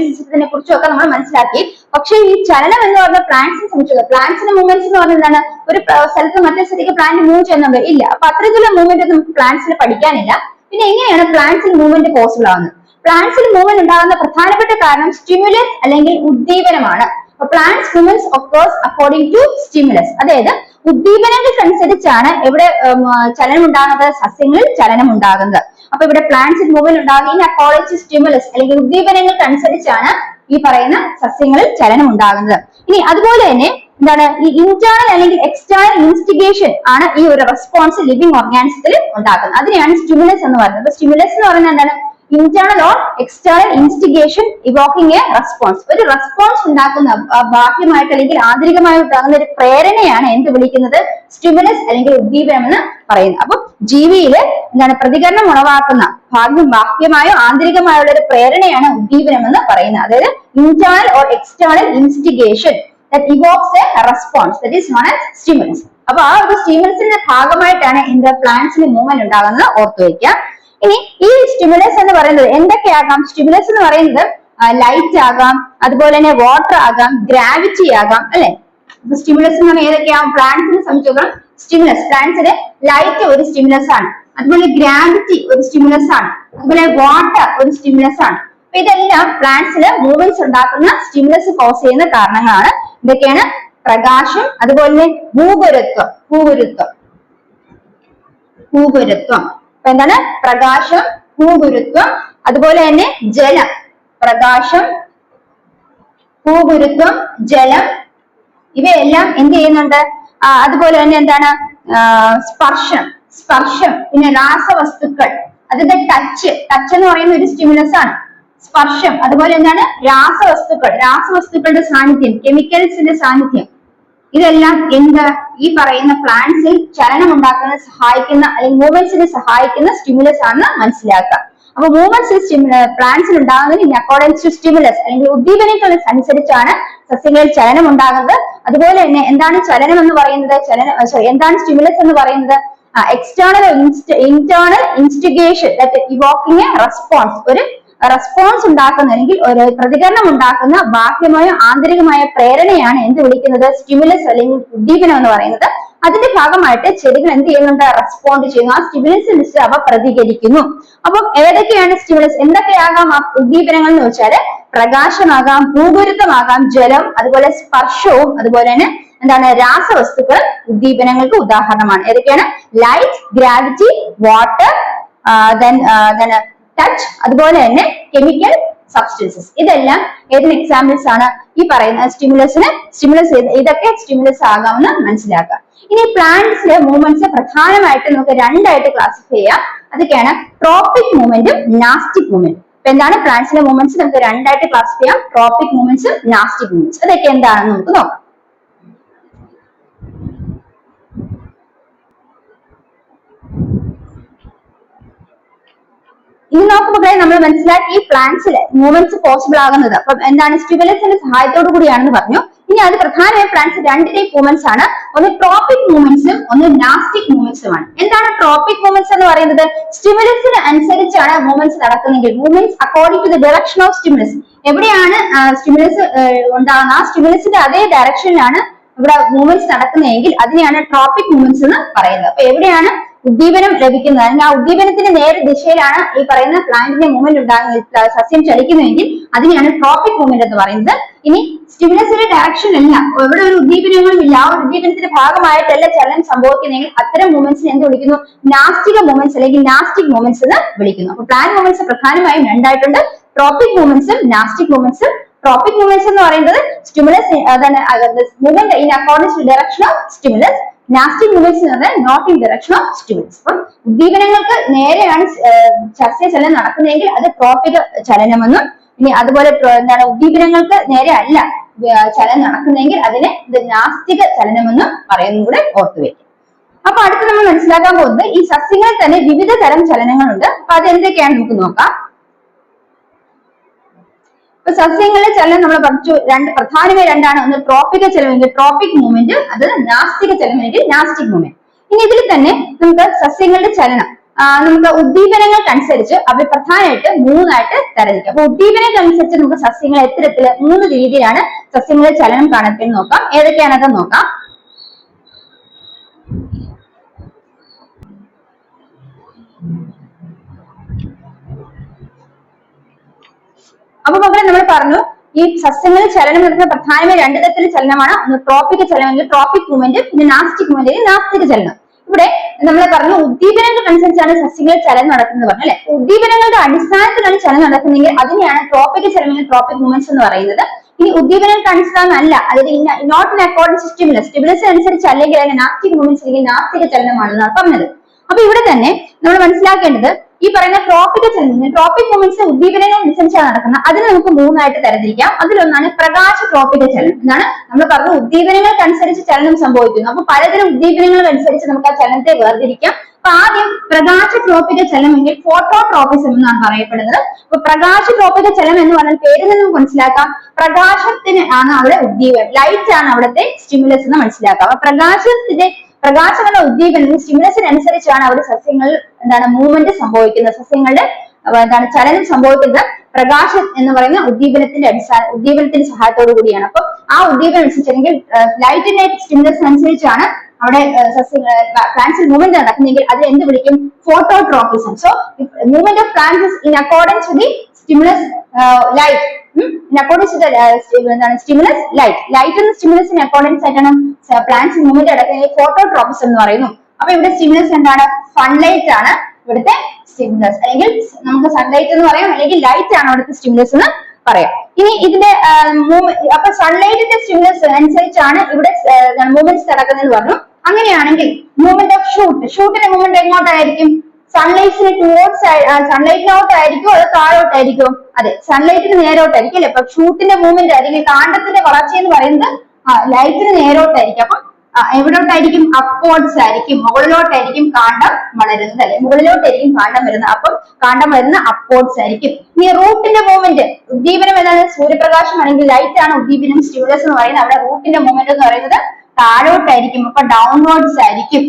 സിസ്റ്റത്തിനെ കുറിച്ചൊക്കെ നമ്മൾ മനസ്സിലാക്കി. പക്ഷേ ഈ ചലനം എന്ന് പറഞ്ഞ പ്ലാന്റ്സിനെ സംബന്ധിച്ചുള്ള പ്ലാന്റ്സിന്റെ മൂവ്മെന്റ്സ് എന്ന് പറഞ്ഞാൽ എന്താണ്? ഒരു സ്ഥലത്ത് മറ്റൊരു സ്ഥലത്തേക്ക് പ്ലാന്റ് മൂവ് ചെയ്യുന്നുണ്ട് ഇല്ല. അപ്പൊ അത്തരത്തിലുള്ള മൂവ്മെന്റ് നമുക്ക് പ്ലാന്റ്സിൽ പഠിക്കാനില്ല. പിന്നെ എങ്ങനെയാണ് പ്ലാന്റ്സിൽ മൂവ്മെന്റ് പോസിബിൾ ആവുന്നത്? പ്ലാന്റ്സിൽ മൂവ്മെന്റ് ഉണ്ടാകുന്ന പ്രധാനപ്പെട്ട കാരണം സ്റ്റിമുലസ് അല്ലെങ്കിൽ ഉദ്ദീപനമാണ്. Plants movements occurs according to stimulus, അതായത് ഉദ്ദീപനങ്ങൾക്കനുസരിച്ചാണ് ഇവിടെ ചലനം ഉണ്ടാകുന്നത്, സസ്യങ്ങളിൽ ചലനം ഉണ്ടാകുന്നത്. അപ്പൊ ഇവിടെ പ്ലാന്റ്സിൽ മൂവ്മെന്റ് ഉണ്ടാകുന്ന അക്കോർഡിംഗ് ടു സ്റ്റിമുലസ് അല്ലെങ്കിൽ ഉദ്ദീപനങ്ങൾക്കനുസരിച്ചാണ് ഈ പറയുന്ന സസ്യങ്ങളിൽ ചലനം ഉണ്ടാകുന്നത്. ഇനി അതുപോലെ തന്നെ എന്താണ് ഈ ഇന്റേണൽ അല്ലെങ്കിൽ എക്സ്റ്റേണൽ ഇൻസ്റ്റിഗേഷൻ ആണ് ഈ ഒരു റെസ്പോൺസ് ലിവിംഗ് ഓർഗാനിസത്തിൽ ഉണ്ടാക്കുന്നത്. അതിനെയാണ് സ്റ്റിമുലസ് എന്ന് പറയുന്നത്. സ്റ്റിമുലസ് എന്ന് പറയുന്നത് എന്താണ്? Internal or external instigation evoking a response. ഒരു റെസ്പോൺസ് ഉണ്ടാക്കുന്ന ബാഹ്യമായിട്ട് അല്ലെങ്കിൽ ആന്തരികമായി ഉണ്ടാകുന്ന ഒരു പ്രേരണയാണ് എന്ത് വിളിക്കുന്നത്? സ്റ്റിമുലസ് അല്ലെങ്കിൽ ഉദ്ദീപനം എന്ന് പറയുന്നത്. അപ്പൊ ജീവിയിൽ എന്താണ് പ്രതികരണം ഉളവാക്കുന്ന ബാഹ്യമായോ ആന്തരികമായുള്ള ഒരു പ്രേരണയാണ് ഉദ്ദീപനം എന്ന് പറയുന്നത്. അതായത് internal or external instigation that evokes a response, that is known as stimulus. അപ്പൊ ആ ഒരു സ്റ്റിമുലസിന്റെ ഭാഗമായിട്ടാണ് இந்த പ്ലാന്റ്സിന് മൂവ്മെന്റ് ഉണ്ടാകുന്നത് ഓർത്തു വയ്ക്കുക. ഇനി ഈ സ്റ്റിമുലസ് എന്ന് പറയുന്നത് എന്തൊക്കെയാകാം? സ്റ്റിമുലസ് എന്ന് പറയുന്നത് ലൈറ്റ് ആകാം, അതുപോലെ തന്നെ വാട്ടർ ആകാം, ഗ്രാവിറ്റി ആകാം അല്ലെ. സ്റ്റിമുലസ് എന്ന് പറഞ്ഞാൽ ഏതൊക്കെയാവും? പ്ലാന്റ്സിനെ സംബന്ധിച്ചിടത്തോളം സ്റ്റിമുലസ് പ്ലാന്റ്സിന് ലൈറ്റ് ഒരു സ്റ്റിമുലസ് ആണ്, അതുപോലെ ഗ്രാവിറ്റി ഒരു സ്റ്റിമുലസ് ആണ്, അതുപോലെ വാട്ടർ ഒരു സ്റ്റിമുലസ് ആണ്. അപ്പൊ ഇതെല്ലാം പ്ലാന്റ്സിന് മൂവ്മെന്റ്സ് ഉണ്ടാക്കുന്ന സ്റ്റിമുലസ് കോസ് ചെയ്യുന്ന കാരണങ്ങളാണ്. ഇതൊക്കെയാണ് പ്രകാശം, അതുപോലെ തന്നെ ഭൂഗുരുത്വം. അപ്പൊ എന്താണ്? പ്രകാശം, ഭൂഗുരുത്വം, അതുപോലെ തന്നെ ജലം. പ്രകാശം, ഭൂഗുരുത്വം, ജലം ഇവയെല്ലാം എന്ത് ചെയ്യുന്നുണ്ട്? അതുപോലെ തന്നെ എന്താണ്? സ്പർശം, പിന്നെ രാസവസ്തുക്കൾ, അതായത് ടച്ച് എന്ന് പറയുന്ന ഒരു സ്റ്റിമുലസ് ആണ്. സ്പർശം, അതുപോലെ എന്താണ്? രാസവസ്തുക്കളുടെ സാന്നിധ്യം, കെമിക്കൽസിന്റെ സാന്നിധ്യം, ഇതെല്ലാം എന്ത് ഈ പറയുന്ന പ്ലാന്റ്സിൽ ചലനം ഉണ്ടാക്കുന്ന സഹായിക്കുന്ന അല്ലെങ്കിൽ മൂവ്മെന്റ്സിനെ സഹായിക്കുന്ന സ്റ്റിമുലസ് ആണെന്ന് മനസ്സിലാക്കുക. അപ്പൊ മൂവ്മെന്റ്സ് പ്ലാന്റ്സിൽ ഉണ്ടാകുന്നത് ഇൻ അക്കോർഡൻസ് ടു സ്റ്റിമുലസ് അല്ലെങ്കിൽ ഉദ്ദീപനങ്ങൾ അനുസരിച്ചാണ് സസ്യങ്ങളിൽ ചലനം ഉണ്ടാകുന്നത്. അതുപോലെ തന്നെ എന്താണ് ചലനം എന്ന് പറയുന്നത്, എന്താണ് സ്റ്റിമുലസ് എന്ന് പറയുന്നത്, external internal instigation that evoking a response, ഒരു റെസ്പോൺസ് ഉണ്ടാക്കുന്ന അല്ലെങ്കിൽ ഒരു പ്രതികരണം ഉണ്ടാക്കുന്ന ബാഹ്യമായോ ആന്തരികമായ പ്രേരണയാണ് എന്ത് വിളിക്കുന്നത്, സ്റ്റിമുലസ് അല്ലെങ്കിൽ ഉദ്ദീപനം എന്ന് പറയുന്നത്. അതിന്റെ ഭാഗമായിട്ട് ചെടികൾ എന്ത് ചെയ്യുന്നുണ്ട്, റെസ്പോണ്ട് ചെയ്യുന്നു. ആ സ്റ്റിമുലസ് അനുസരിച്ച് അവ പ്രതികരിക്കുന്നു. അപ്പം ഏതൊക്കെയാണ് സ്റ്റിമുലസ്, എന്തൊക്കെയാകാം ആ ഉദ്ദീപനങ്ങൾ എന്ന് വെച്ചാൽ പ്രകാശമാകാം, ഭൂഗുരുത്വമാകാം, ജലം, അതുപോലെ സ്പർശവും, അതുപോലെ തന്നെ എന്താണ് രാസവസ്തുക്കൾ ഉദ്ദീപനങ്ങൾക്ക് ഉദാഹരണമാണ്. ഏതൊക്കെയാണ്, ലൈറ്റ്, ഗ്രാവിറ്റി, വാട്ടർ, ടച്ച്, അതുപോലെ തന്നെ കെമിക്കൽ സബ്സ്റ്റൻസസ്. ഇതെല്ലാം ഏതിന് എക്സാമ്പിൾസ് ആണ്, ഈ പറയുന്ന സ്റ്റിമുലസ് ഇതൊക്കെ സ്റ്റിമുലസ് ആകാമെന്ന് മനസ്സിലാക്കുക. ഇനി പ്ലാന്റ്സിലെ മൂവ്മെന്റ്സ് പ്രധാനമായിട്ട് നമുക്ക് രണ്ടായിട്ട് ക്ലാസിഫൈ ചെയ്യാം. അതൊക്കെയാണ് ട്രോപ്പിക് മൂവ്മെന്റും നാസ്റ്റിക് മൂവ്മെന്റും. അപ്പൊ എന്താണ് പ്ലാന്റ്സിലെ മൂവ്മെന്റ്സ് നമുക്ക് രണ്ടായിട്ട് ക്ലാസിഫൈ ചെയ്യാം, ട്രോപ്പിക് മൂവ്മെന്റ്സും നാസ്റ്റിക് മൂവ്മെന്റ്സ്. അതൊക്കെ എന്താണെന്ന് നമുക്ക് നോക്കാം. ഇനി നോക്കുമ്പോൾ നമ്മൾ മനസ്സിലാക്കി പ്ലാന്റ്സിലെ മൂവ്മെന്റ്സ് പോസിബിൾ ആകുന്നത് അപ്പം എന്താണ്, സ്റ്റിമുലസിന്റെ സഹായത്തോടു കൂടിയാണെന്ന് പറഞ്ഞു. ഇനി അത് പ്രധാനമായും പ്ലാന്റ്സ് രണ്ട് ടൈപ്പ് മൂവ്മെന്റ്സ് ആണ്, ഒന്ന് ട്രോപ്പിക് മൂവ്മെന്റ്സും ഒന്ന് നാസ്റ്റിക് മൂവ്മെന്റ്സുമാണ്. എന്താണ് ട്രോപ്പിക് മൂവ്മെന്റ്സ് എന്ന് പറയുന്നത്, സ്റ്റിമുലസിന് അനുസരിച്ചാണ് മൂവ്മെന്റ്സ് നടക്കുന്നെങ്കിൽ, movements according to the direction of stimulus, എവിടെയാണ് സ്റ്റിമുലസ് ഉണ്ടാകുന്ന ആ സ്റ്റിമുലസിന്റെ അതേ ഡയറക്ഷനിലാണ് ഇവിടെ മൂവ്മെന്റ്സ് നടക്കുന്നതെങ്കിൽ അതിനെയാണ് ട്രോപ്പിക് മൂവ്മെന്റ്സ് എന്ന് പറയുന്നത്. അപ്പൊ എവിടെയാണ് ഉദ്ദീപനം ലഭിക്കുന്നത്, അല്ലെങ്കിൽ ആ ഉദ്ദീപനത്തിന്റെ നേരെ ദിശയിലാണ് ഈ പറയുന്ന പ്ലാന്റിന്റെ മൂവ്മെന്റ് ഉണ്ടാകുന്ന സസ്യം ചലിക്കുന്നുവെങ്കിൽ അതിനെയാണ് ട്രോപ്പിക് മൂവ്മെന്റ് എന്ന് പറയുന്നത്. ഇനി സ്റ്റിമുലസിന്റെ ഡയറക്ഷൻ അല്ല, എവിടെ ഒരു ഉദ്ദീപനങ്ങളും ഇല്ല, ആ ഉദ്ദീപനത്തിന്റെ ഭാഗമായിട്ടല്ല ചലനം സംഭവിക്കുന്നെങ്കിൽ അത്തരം മൂവ്മെന്റ്സിനെ എന്ത് വിളിക്കുന്നു, നാസ്റ്റിക മൂവ്മെന്റ്സ് അല്ലെങ്കിൽ നാസ്റ്റിക് മൂവ്മെന്റ്സ് എന്ന് വിളിക്കുന്നു. അപ്പൊ പ്ലാന്റ് മൂവ്മെന്റ്സ് പ്രധാനമായും രണ്ടായിട്ടുണ്ട്, ട്രോപ്പിക് മൂവ്മെന്റ്സും നാസ്റ്റിക് മൂവ്മെന്റ്സും. ട്രോപ്പിക് മൂവ്മെന്റ്സ് എന്ന് പറയുന്നത് stimulus movement in accordance to direction of stimulus, nastic movements എന്ന് പറഞ്ഞാൽ not in direction of stimulus. അപ്പം ഉദ്ദീപനങ്ങൾക്ക് നേരെയാണ് സസ്യചലനം നടക്കുന്നതെങ്കിൽ അത് ട്രോപ്പിക് ചലനമെന്നും, ഇനി അതുപോലെ എന്താണ് ഉദ്ദീപനങ്ങൾക്ക് നേരെ അല്ല ചലനം നടക്കുന്നതെങ്കിൽ അതിനെ നാസ്തിക ചലനമെന്നും പറയുന്നതും കൂടെ ഓർത്തുവെക്കും. അപ്പൊ അടുത്ത് നമ്മൾ മനസ്സിലാക്കാൻ പോകുന്നത് ഈ സസ്യങ്ങളിൽ തന്നെ വിവിധ തരം ചലനങ്ങളുണ്ട്. അപ്പൊ അത് എന്തൊക്കെയാണ് നമുക്ക് നോക്കാം. ഇപ്പൊ സസ്യങ്ങളിലെ ചലനം നമ്മൾ പഠിച്ചു, പ്രധാനമായി രണ്ടാണ്, ഒന്ന് ട്രോപ്പിക് ചലനമെങ്കിൽ ട്രോപ്പിക് മൂവ്മെന്റ്, അത് നാസ്തിക ചലനമെങ്കിൽ നാസ്റ്റിക് മൂവ്മെന്റ്. ഇനി ഇതിൽ തന്നെ നമുക്ക് സസ്യങ്ങളുടെ ചലനം നമുക്ക് ഉദ്ദീപനങ്ങൾക്കനുസരിച്ച് അവർ പ്രധാനമായിട്ട് മൂന്നായിട്ട് തരംതിരിക്കും. അപ്പൊ ഉദ്ദീപനങ്ങൾക്കനുസരിച്ച് നമുക്ക് സസ്യങ്ങൾ എത്തരത്തില് 3 രീതിയിലാണ് സസ്യങ്ങളുടെ ചലനം കാണപ്പെടുന്നത് നോക്കാം. ഏതൊക്കെയാണത് നോക്കാം. അപ്പൊ മക്കളെ നമ്മൾ പറഞ്ഞു ഈ സസ്യങ്ങളിൽ ചലനം നടക്കുന്ന പ്രധാനമായി 2 തരത്തിലുള്ള ചലനമാണ്, ഒന്ന് ട്രോപ്പിക് ചലനം ട്രോപ്പിക് മൂവ്മെന്റ്, പിന്നെ നാസ്റ്റിക് മൂവ്മെന്റ് നാസ്തിക ചലനം. ഇവിടെ നമ്മൾ പറഞ്ഞു ഉദ്ദീപനങ്ങൾക്കനുസരിച്ചാണ് സസ്യങ്ങളിൽ ചലനം നടക്കുന്നത് പറഞ്ഞു അല്ലെ. ഉദ്ദീപനങ്ങളുടെ അടിസ്ഥാനത്തിലാണ് ചലനം നടക്കുന്നതെങ്കിൽ അതിനെയാണ് ട്രോപ്പിക് ചലനം ട്രോപ്പിക് മൂവ്മെന്റ്സ് എന്ന് പറയുന്നത്. ഇനി ഉദ്ദീപനങ്ങൾക്ക് അടിസ്ഥാനമല്ല, അതായത് not in accordance stimulus, stimulus അനുസരിച്ച് അല്ലെങ്കിൽ അതിന് നാസ്റ്റിക് മൂവ്മെന്റ്സ് അല്ലെങ്കിൽ നാസ്തിക ചലനമാണെന്നാണ് പറഞ്ഞത്. അപ്പൊ ഇവിടെ തന്നെ നമ്മൾ മനസ്സിലാക്കേണ്ടത് ഈ പറയുന്ന ട്രോപ്പിക് ചലനം ട്രോപ്പിക് മൂവ്മെന്റ്സ് ഉദ്ദീപനങ്ങൾ അനുസരിച്ചാണ് നടക്കുന്നത്. അതിന് നമുക്ക് 3ആയിട്ട് തരംതിരിക്കാം. അതിലൊന്നാണ് പ്രകാശ ട്രോപ്പിക് ചലനം. എന്നാണ് നമ്മൾ പറഞ്ഞു ഉദ്ദീപനങ്ങൾക്കനുസരിച്ച് ചലനം സംഭവിക്കുന്നു. അപ്പൊ പലതരം ഉദ്ദീപനങ്ങൾക്കനുസരിച്ച് നമുക്ക് ആ ചലനത്തെ വേർതിരിക്കാം. അപ്പൊ ആദ്യം പ്രകാശ ട്രോപ്പിക ചലനം എങ്കിൽ ഫോട്ടോട്രോപ്പിസം എന്നാണ് പറയപ്പെടുന്നത്. അപ്പൊ പ്രകാശ ട്രോപ്പിക ചലനം എന്ന് പറഞ്ഞാൽ പേരിൽ നിന്ന് മനസ്സിലാക്കാം, പ്രകാശത്തിന് ആണ് അവിടെ ഉദ്ദീപനം, ലൈറ്റ് ആണ് അവിടുത്തെ സ്റ്റിമുലസ് എന്ന് മനസ്സിലാക്കാം. അപ്പൊ പ്രകാശങ്ങളുടെ ഉദ്ദീപനം സ്റ്റിമുലസിനനുസരിച്ചാണ് അവിടെ സസ്യങ്ങളിൽ എന്താണ് മൂവ്മെന്റ് സംഭവിക്കുന്നത്, സസ്യങ്ങളുടെ എന്താണ് ചലനം സംഭവിക്കുന്നത് പ്രകാശം എന്ന് പറയുന്ന ഉദ്ദീപനത്തിന്റെ സഹായത്തോടു കൂടിയാണ്. അപ്പൊ ആ ഉദ്ദീപനം അനുസരിച്ച് അല്ലെങ്കിൽ ലൈറ്റിന്റെ സ്റ്റിമുലസ് അനുസരിച്ചാണ് അവിടെ പ്ലാന്റ്സിൽ മൂവ്മെന്റ് നടക്കുന്നെങ്കിൽ അത് എന്ത് വിളിക്കും, phototropism. So movement of plants in accordance to the stimulus light, in accordance to the stimulus light എന്ന സ്റ്റിമുലസിന് അക്കോർഡൻസ് ആയിട്ടാണ് പ്ലാന്റ്സ് മൂവ്മെന്റ് നടക്കുന്നത്, ഫോട്ടോട്രോപ്പിസം എന്ന് പറയുന്നു. അപ്പൊ ഇവിടെ സ്റ്റിമുലസ് എന്താണ്, സൺലൈറ്റ് ആണ് ഇവിടുത്തെ സ്റ്റിമുലസ്, അല്ലെങ്കിൽ നമുക്ക് സൺലൈറ്റ് എന്ന് പറയാം, അല്ലെങ്കിൽ ലൈറ്റ് ആണ് ഇവിടുത്തെ സ്റ്റിമുലസ് എന്ന് പറയാം. ഇനി ഇതിന്റെ അപ്പൊ സൺലൈറ്റിന്റെ സ്റ്റിമുലസ് അനുസരിച്ചാണ് ഇവിടെ മൂവ്മെന്റ്സ് നടക്കുന്നതെന്ന് പറഞ്ഞു. അങ്ങനെയാണെങ്കിൽ മൂവ്മെന്റ് ഓഫ് ഷൂട്ടിന്റെ മൂവ്മെന്റ് എങ്ങോട്ടായിരിക്കും, സൺലൈറ്റിന് സൺലൈറ്റിനോട്ടായിരിക്കും അത് താഴോട്ടായിരിക്കും, അതെ സൺലൈറ്റിന് നേരോട്ടായിരിക്കും അല്ലെ. അപ്പൊ ഷൂട്ടിന്റെ മൂവ്മെന്റ് അല്ലെങ്കിൽ കാണ്ഡത്തിന്റെ വളർച്ച എന്ന് പറയുന്നത് ലൈറ്റിന് നേരോട്ടായിരിക്കും. അപ്പൊ എവിടോട്ടായിരിക്കും? അപ്വേർഡ്സ് ആയിരിക്കും, മുകളിലോട്ടായിരിക്കും കാണ്ഡം വളരുന്നത് അല്ലെ, മുകളിലോട്ടായിരിക്കും കാണ്ഡം വരുന്നത്. അപ്പം കാണ്ഡം വരുന്ന അപ്വേർഡ്സ് ആയിരിക്കും. ഇനി റൂട്ടിന്റെ മൂവ്മെന്റ്, ഉദ്ദീപനം ഏതാണ്? സൂര്യപ്രകാശം ആണെങ്കിൽ ലൈറ്റ് ആണ് ഉദ്ദീപനം, സ്റ്റിമുലസ് എന്ന് പറയുന്നത്. അവിടെ റൂട്ടിന്റെ മൂവ്മെന്റ് എന്ന് പറയുന്നത് താഴോട്ടായിരിക്കും, അപ്പൊ ഡൗൺവേർഡ്സ് ആയിരിക്കും.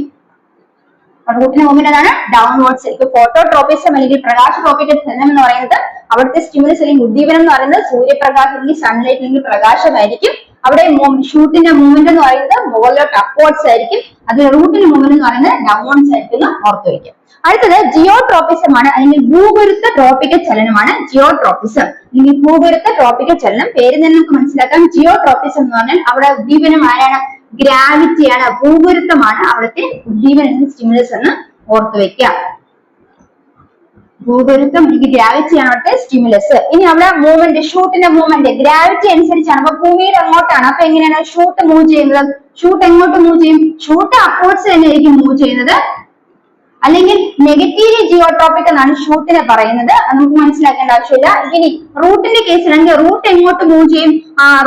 റൂട്ടിന്റെ മൂവ്മെന്റ് ഏതാണ്? ഡൗൺവേർഡ്സ് ആയിരിക്കും. ഫോട്ടോട്രോപ്പിസം അല്ലെങ്കിൽ പ്രകാശട്രോപിക ചലനം എന്ന് പറയുന്നത് അവിടുത്തെ സ്റ്റിമുലസ് അല്ലെങ്കിൽ ഉദ്ദീപനം എന്ന് പറയുന്നത് സൂര്യപ്രകാശം അല്ലെങ്കിൽ സൺലൈറ്റ് അല്ലെങ്കിൽ പ്രകാശമായിരിക്കും. അവിടെ ഷൂട്ടിന്റെ മൂവ്മെന്റ് എന്ന് പറയുന്നത് മുകളിലോട്ട് അപ്വേർഡ്സ് ആയിരിക്കും. അതിൽ റൂട്ടിന്റെ മൂവ്മെന്റ് എന്ന് പറയുന്നത് ഡൗൺവേർഡ്സ് ആയിരിക്കും എന്ന് ഓർത്തു വയ്ക്കുക. അടുത്തത് ജിയോട്രോപ്പിസം ആണ്, അല്ലെങ്കിൽ ഭൂഗുരുത്വ ട്രോപിക ചലനമാണ് ജിയോട്രോപ്പിസം. ഇനി ഭൂഗുരുത്വ ട്രോപിക ചലനം പേരിൽ നിന്ന് നമുക്ക് മനസ്സിലാക്കാം. ജിയോട്രോപ്പിസം എന്ന് പറഞ്ഞാൽ അവിടെ ഉദ്ദീപനം ആരാണ്? ഗ്രാവിറ്റിയാണ്, ഭൂഗുരുത്വമാണ് അവിടുത്തെ ഉദ്ദീപന സ്റ്റിമുലസ് എന്ന് ഓർത്തു വെക്കുക. ഭൂഗുരുത്വം അല്ലെങ്കിൽ ഗ്രാവിറ്റിയാണ് അവിടുത്തെ സ്റ്റിമുലസ്. ഇനി അവിടെ മൂവ്മെന്റ്, ഷൂട്ടിന്റെ മൂവ്മെന്റ് ഗ്രാവിറ്റി അനുസരിച്ചാണ്. അപ്പൊ ഭൂമിയിൽ അങ്ങോട്ടാണ്, അപ്പൊ എങ്ങനെയാണ് ഷൂട്ട് മൂവ് ചെയ്യുന്നത്? ഷൂട്ട് എങ്ങോട്ട് മൂവ് ചെയ്യും? ഷൂട്ട് അപ്വേർഡ്സ് തന്നെയായിരിക്കും മൂവ് ചെയ്യുന്നത്. അല്ലെങ്കിൽ നെഗറ്റീവ് ജിയോട്രോപിക് എന്നാണ് ഷൂട്ടിനെ പറയുന്നത്, നമുക്ക് മനസ്സിലാക്കേണ്ട ആവശ്യമില്ല. ഇനി റൂട്ടിന്റെ കേസിലാണെങ്കിൽ റൂട്ട് എങ്ങോട്ട് മൂവ് ചെയ്യും?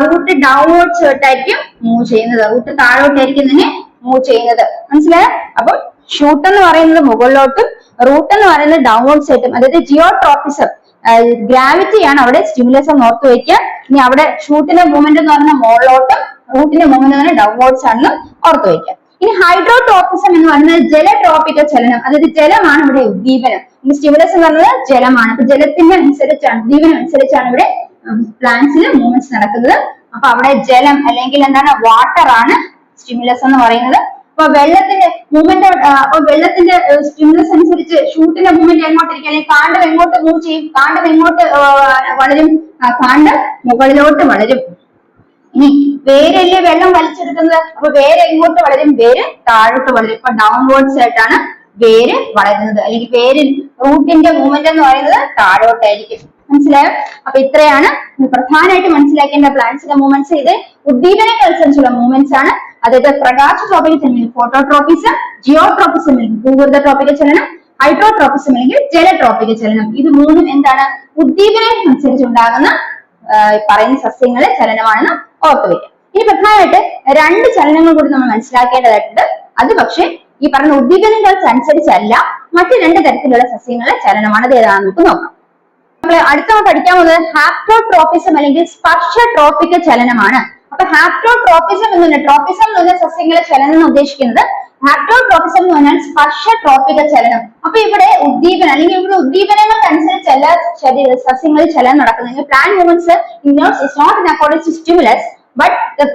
റൂട്ട് ഡൗൺവേർഡ്സ് ആയിട്ടായിരിക്കും മൂവ് ചെയ്യുന്നത്, റൂട്ട് താഴോട്ടായിരിക്കും തന്നെ മൂവ് ചെയ്യുന്നത്. മനസ്സിലായോ? അപ്പൊ ഷൂട്ട് എന്ന് പറയുന്നത് മുകളിലോട്ടും റൂട്ട് എന്ന് പറയുന്നത് ഡൗൺവേർഡ്സ് ആയിട്ടും, അതായത് ജിയോട്രോപ്പിസം ഗ്രാവിറ്റിയാണ് അവിടെ സ്റ്റിമുലസ് എന്ന് ഓർത്ത് വയ്ക്കുക. ഇനി അവിടെ ഷൂട്ടിന്റെ മൂവ്മെന്റ് എന്ന് പറയുന്നത് മുകളിലോട്ടും റൂട്ടിന്റെ മൂവ്മെന്റ് എന്ന് പറയുന്നത് ഡൗൺവേർഡ്സ് ആണെന്ന് ഓർത്ത് വയ്ക്കുക. ഇനി ഹൈഡ്രോട്രോപ്പിസം എന്ന് പറയുന്നത് ജലട്രോപിക ചലനം, അതായത് ജലമാണ് ഇവിടെ ഉദ്ദീപനം. ഈ സ്റ്റിമുലസ് എന്ന് പറയുന്നത് ജലമാണ്. അപ്പൊ ജലത്തിന്റെ അനുസരിച്ചാണ്, ഉദ്ദീപനം അനുസരിച്ചാണ് ഇവിടെ പ്ലാന്റ്സിൽ മൂവ്മെന്റ്സ് നടക്കുന്നത്. അപ്പൊ അവിടെ ജലം അല്ലെങ്കിൽ എന്താണ് വാട്ടർ ആണ് സ്റ്റിമുലസ് എന്ന് പറയുന്നത്. അപ്പൊ വെള്ളത്തിന്റെ മൂവ്മെന്റ്, അപ്പൊ വെള്ളത്തിന്റെ സ്റ്റിമുലസ് അനുസരിച്ച് ഷൂട്ടിന്റെ മൂവ്മെന്റ് എങ്ങോട്ടിരിക്കും, അല്ലെങ്കിൽ കാണ്ഡം എങ്ങോട്ട് മൂവ് ചെയ്യും? കാണ്ഡം എങ്ങോട്ട് വളരും? കാണ്ഡം മുകളിലോട്ട് വളരും. ഇനി വേരല്ലേ വെള്ളം വലിച്ചെടുക്കുന്നത്, അപ്പൊ വേര് എങ്ങോട്ട് വളരും? വേര് താഴോട്ട് വളരും. ഇപ്പൊ ഡൗൺവേർഡ്സ് ആയിട്ടാണ് വേര് വളരുന്നത്, അല്ലെങ്കിൽ വേര് റൂട്ടിന്റെ മൂവ്മെന്റ് എന്ന് പറയുന്നത് താഴോട്ടായിരിക്കും. മനസ്സിലായോ? അപ്പൊ ഇത്രയാണ് പ്രധാനമായിട്ട് മനസ്സിലാക്കേണ്ട പ്ലാന്റ്സിന്റെ മൂവ്മെന്റ്സ്. ഇത് ഉദ്ദീപനങ്ങൾക്കനുസരിച്ചുള്ള മൂവ്മെന്റ്സ് ആണ്. അതായത് പ്രകാശട്രോപിക ചലനം ഫോട്ടോട്രോപ്പിസം, ജിയോട്രോപ്പിസം അല്ലെങ്കിൽ ഭൂഗർഭ ട്രോപിക ചലനം, ഹൈഡ്രോട്രോപ്പിസം അല്ലെങ്കിൽ ജലട്രോപിക ചലനം. ഇത് മൂന്നും എന്താണ്? ഉദ്ദീപനങ്ങൾക്കനുസരിച്ച് ഉണ്ടാകുന്ന പറയുന്ന സസ്യങ്ങളുടെ ചലനമാണെന്ന് ഓർത്തു വയ്ക്കാം. ഇനി പ്രധാനമായിട്ട് രണ്ട് ചലനങ്ങൾ കൂടി നമ്മൾ മനസ്സിലാക്കേണ്ടതായിട്ടുണ്ട്. അത് പക്ഷേ ഈ പറഞ്ഞ ഉദ്ദീപനങ്ങൾക്ക് അനുസരിച്ചല്ല, മറ്റു രണ്ട് തരത്തിലുള്ള സസ്യങ്ങളുടെ ചലനമാണ്. അത് ഏതാണെന്ന് നമുക്ക് നോക്കാം. നമ്മൾ അടുത്ത പഠിക്കാൻ പോകുന്നത് ഹാപ്റ്റോട്രോപ്പിസം അല്ലെങ്കിൽ സ്പർശട്രോപിക ചലനമാണ്. അപ്പൊ ഹാപ്റ്റോട്രോപ്പിസം എന്ന് പറഞ്ഞാൽ, ട്രോപ്പിസം എന്ന് പറഞ്ഞാൽ സസ്യങ്ങളെ ചലനം എന്ന് ഉദ്ദേശിക്കുന്നത്, ഹാപ്റ്റോട്രോപ്പിസം എന്ന് പറഞ്ഞാൽ സ്പർശട്രോപിക ചലനം. അപ്പൊ ഇവിടെ ഉദ്ദീപനം അല്ലെങ്കിൽ ഇവിടെ ഉദ്ദീപനങ്ങൾക്ക് അനുസരിച്ചല്ല സസ്യങ്ങളിൽ ചലനം നടക്കുന്നത്. Plant movements is not in accordance to stimulus, but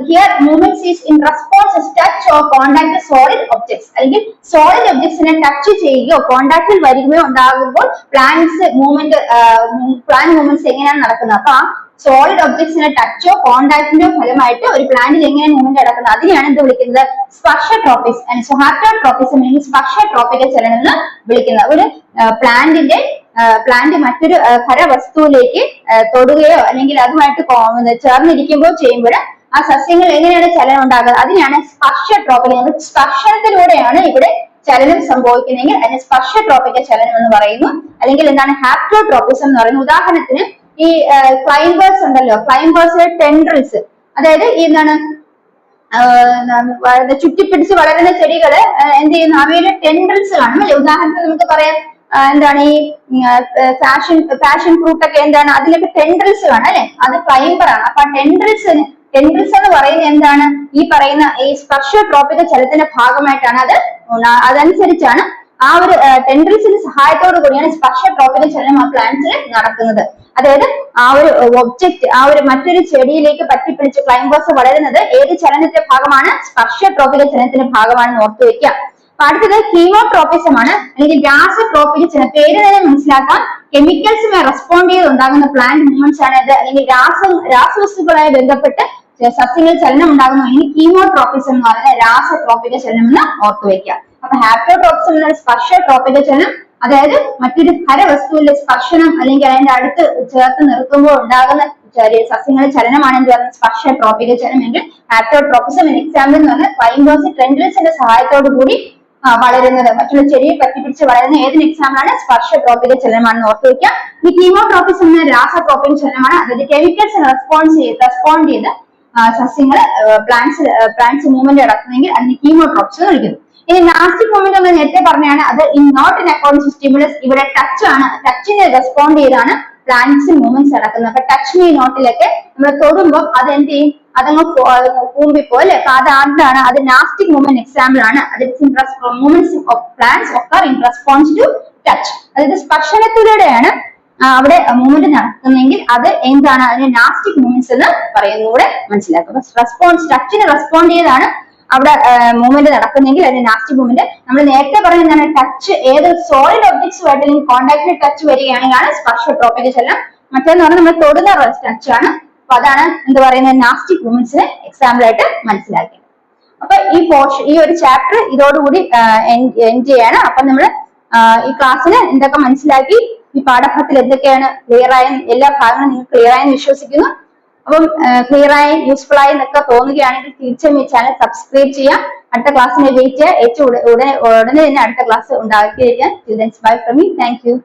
here movements is in response to touch or contact with solid objects. അല്ലെങ്കിൽ സോളിഡ് ഒബ്ജക്ട്സിനെ ടച്ച് ചെയ്യുകയോ കോണ്ടാക്റ്റിൽ വരികയോ ഉണ്ടാകുമ്പോൾ പ്ലാന്റ് മൂവ്മെന്റ്സ് എങ്ങനെയാണ് നടക്കുന്നത്? അപ്പൊ സോളിഡ് ഒബ്ജക്ട്സിനെ ടച്ചോ കോണ്ടാക്റ്റിന്റോ ഫലമായിട്ട് ഒരു പ്ലാന്റിൽ എങ്ങനെ മൂവ്മെന്റ് നടക്കുന്നത്, അതിനെയാണ് എന്ത് വിളിക്കുന്നത്? സ്പർശട്രോപ്പിസം. ഹാപ്റ്റോട്രോപ്പിസം അല്ലെങ്കിൽ സ്പർശട്രോപിക ചലനം എന്ന് വിളിക്കുന്നത്. ഒരു പ്ലാന്റ് മറ്റൊരു ഖരവസ്തുവിലേക്ക് തൊടുകയോ അല്ലെങ്കിൽ അതുമായിട്ട് ചേർന്നിരിക്കുമ്പോൾ ചെയ്യുമ്പോൾ ആ സസ്യങ്ങൾ എങ്ങനെയാണ് ചലനം ഉണ്ടാകുന്നത്, അതിനെയാണ് സ്പർശട്രോപിക. സ്പർശനത്തിലൂടെയാണ് ഇവിടെ ചലനം സംഭവിക്കുന്നതെങ്കിൽ അതിന് സ്പർശട്രോപിക ചലനം എന്ന് പറയുന്നു. അല്ലെങ്കിൽ എന്താണ് ഹാപ്റ്റോട്രോപ്പിസം എന്ന് പറയുന്നത്? ഉദാഹരണത്തിന് ഈ ക്ലൈംബേഴ്സ് ഉണ്ടല്ലോ, ക്ലൈംബേഴ്സിലെ ടെൻഡ്രിൽസ്, അതായത് ഈ എന്താണ് ചുറ്റിപ്പിടിച്ച് വളരുന്ന ചെടികള് എന്ത് ചെയ്യുന്നു? അവയിലെ ടെൻഡ്രിൽസ് കാണും അല്ലെ. ഉദാഹരണത്തിന് നമുക്ക് പറയാം എന്താണ് ഈ പാഷൻ ഫ്രൂട്ട് ഒക്കെ എന്താണ്, അതിലൊക്കെ ടെൻഡ്രിൽസ് കാണാം അല്ലെ, അത് ക്ലൈംബർ ആണ്. അപ്പൊ ടെൻഡ്രിൽസ് എന്ന് പറയുന്നത് എന്താണ്? ഈ പറയുന്ന ഈ സ്പർശട്രോപിക ചലനത്തിന്റെ ഭാഗമായിട്ടാണ് അതനുസരിച്ചാണ് ആ ഒരു ടെൻഡ്രിൽസിന്റെ സഹായത്തോടു കൂടിയാണ് സ്പർശട്രോപിക ചലനം ആ പ്ലാന്റ്സിൽ നടക്കുന്നത്. അതായത് ആ ഒരു ഒബ്ജക്ട് ആ ഒരു മറ്റൊരു ചെടിയിലേക്ക് പറ്റിപ്പിടിച്ച് ക്ലൈംബേഴ്സ് വളരുന്നത് ഏത് ചലനത്തിന്റെ ഭാഗമാണ്? സ്പർശട്രോപിക ചലനത്തിന്റെ ഭാഗമാണെന്ന് ഓർത്തു വെക്കുക. അപ്പൊ അടുത്തത് കീമോട്രോപ്പിസം ആണ്, അല്ലെങ്കിൽ രാസട്രോപിക ചലനം. പേര് തന്നെ മനസ്സിലാക്കാം, കെമിക്കൽസുമായി റെസ്പോണ്ട് ചെയ്ത് ഉണ്ടാകുന്ന പ്ലാന്റ് മൂവ്മെന്റ്സ് ആണ് ഇത്. അല്ലെങ്കിൽ രാസവസ്തുക്കളുമായി ബന്ധപ്പെട്ട് സസ്യങ്ങളിൽ ചലനം ഉണ്ടാകുന്ന ഇനി കീമോട്രോപ്പിസം എന്ന് പറയുന്ന രാസട്രോപിക ചലനം എന്ന് ഓർത്തു വെക്കുക. അപ്പൊ ഹാപ്റ്റോട്രോപ്പിസം എന്ന സ്പർശട്രോപിക ചലനം, അതായത് മറ്റൊരു ഖരവസ്തുവിന്റെ സ്പർശനം അല്ലെങ്കിൽ അതിന്റെ അടുത്ത് ചേർത്ത് നിർത്തുമ്പോൾ ഉണ്ടാകുന്ന സസ്യങ്ങളുടെ ചലനമാണ് എന്ത് പറയുന്നത്? സ്പർശട്രോപിക ചലനം. എങ്കിൽ ഹാപ്റ്റോട്രോപ്പിസം എക്സാമ്പിൾ എന്ന് പറഞ്ഞാൽ ക്ലൈംബേഴ്സ് ടെൻഡ്രിൽസിന്റെ സഹായത്തോടു കൂടി വളരുന്നത്, മറ്റുള്ള ചെടിയെ പറ്റിപ്പിടിച്ച് വളരുന്ന ഏതിന് എക്സാമ്പിൾ ആണ്? സ്പർശട്രോപിക ചലനമാണെന്ന് ഓർത്തു വയ്ക്കുക. ഈ കീമോട്രോപ്പിസം എന്ന രാസട്രോപിക ചലനമാണ്, അതായത് കെമിക്കൽസ് റെസ്പോണ്ട് ചെയ്ത് സസ്യങ്ങൾ പ്ലാന്റ്സ് മൂവ്മെന്റ് നടക്കുന്നെങ്കിൽ അതിന് ഹീമോട്രോപ്സ് എന്ന് വിളിക്കുന്നു. ഇനി നാസ്റ്റിക് മൂവ്മെന്റ് നമ്മൾ നേരത്തെ പറഞ്ഞാണ്, അത് not in according to stimulus. ഇവിടെ ടച്ച് ആണ്, ടച്ചിന് റെസ്പോണ്ട് ചെയ്താണ് പ്ലാന്റ്സ് മൂവ്മെന്റ്സ് നടക്കുന്നത്. അപ്പൊ ടച്ച് മീ നോട്ടിലൊക്കെ നമ്മൾ തൊടുമ്പോൾ അത് എന്ത് ചെയ്യും, അതങ്ങ് കൂമ്പിപ്പോ അല്ലെ. അപ്പൊ അതാണ് അത് നാസ്റ്റിക് മൂവ്മെന്റ് എക്സാമ്പിൾ ആണ്. Movements of plants occur in response to touch. അതായത് സ്പർശനത്തിലൂടെയാണ് അവിടെ മൂവ്മെന്റ് നടക്കുന്നെങ്കിൽ അത് എന്താണ്, അതിന് നാസ്റ്റിക് മൂവ്മെന്റ്സ് എന്ന് പറയുന്നത് കൂടെ മനസ്സിലാക്കുക. റെസ്പോൺസ്, ടച്ചിന് റെസ്പോണ്ട് ചെയ്താണ് അവിടെ മൂവ്മെന്റ് നടക്കുന്നെങ്കിൽ അതിന് നാസ്റ്റിക് മൂവ്മെന്റ്. നമ്മൾ നേരത്തെ പറയുന്നതാണ് ടച്ച് ഏത് സോളിഡ് ഒബ്ജക്ട്സുമായിട്ട് അല്ലെങ്കിൽ കോൺടാക്റ്റിൽ ടച്ച് വരികയാണെങ്കിലാണ് സ്പർശട്രോപിക് ചലനം. മറ്റേന്ന് പറഞ്ഞാൽ നമ്മൾ തൊടുന്ന ടച്ച് ആണ്. അപ്പൊ അതാണ് എന്ത് പറയുന്നത്, നാസ്റ്റിക് മൂവ്മെന്റ്സിന് എക്സാമ്പിൾ ആയിട്ട് മനസ്സിലാക്കി. അപ്പൊ ഈ ഒരു ചാപ്റ്റർ ഇതോടുകൂടി എൻഡ് ചെയ്യാണ്. അപ്പൊ നമ്മൾ ഈ ക്ലാസ്സിന് എന്തൊക്കെ മനസ്സിലാക്കി, ഈ പാഠഭാഗത്തിൽ എന്തൊക്കെയാണ് ക്ലിയർ ആയ, എല്ലാ ഭാഗങ്ങളും നിങ്ങൾക്ക് ക്ലിയർ ആയെന്ന് വിശ്വസിക്കുന്നു. അപ്പം ക്ലിയർ ആയി യൂസ്ഫുൾ ആയി എന്നൊക്കെ തോന്നുകയാണെങ്കിൽ തീർച്ചയായും ഈ ചാനൽ സബ്സ്ക്രൈബ് ചെയ്യാം. അടുത്ത ക്ലാസ്സിനെ വെയിറ്റ് ചെയ്യുക. ഉടനെ തന്നെ അടുത്ത class ഉണ്ടാക്കിയിരിക്കാൻ. Bye from me. Thank you.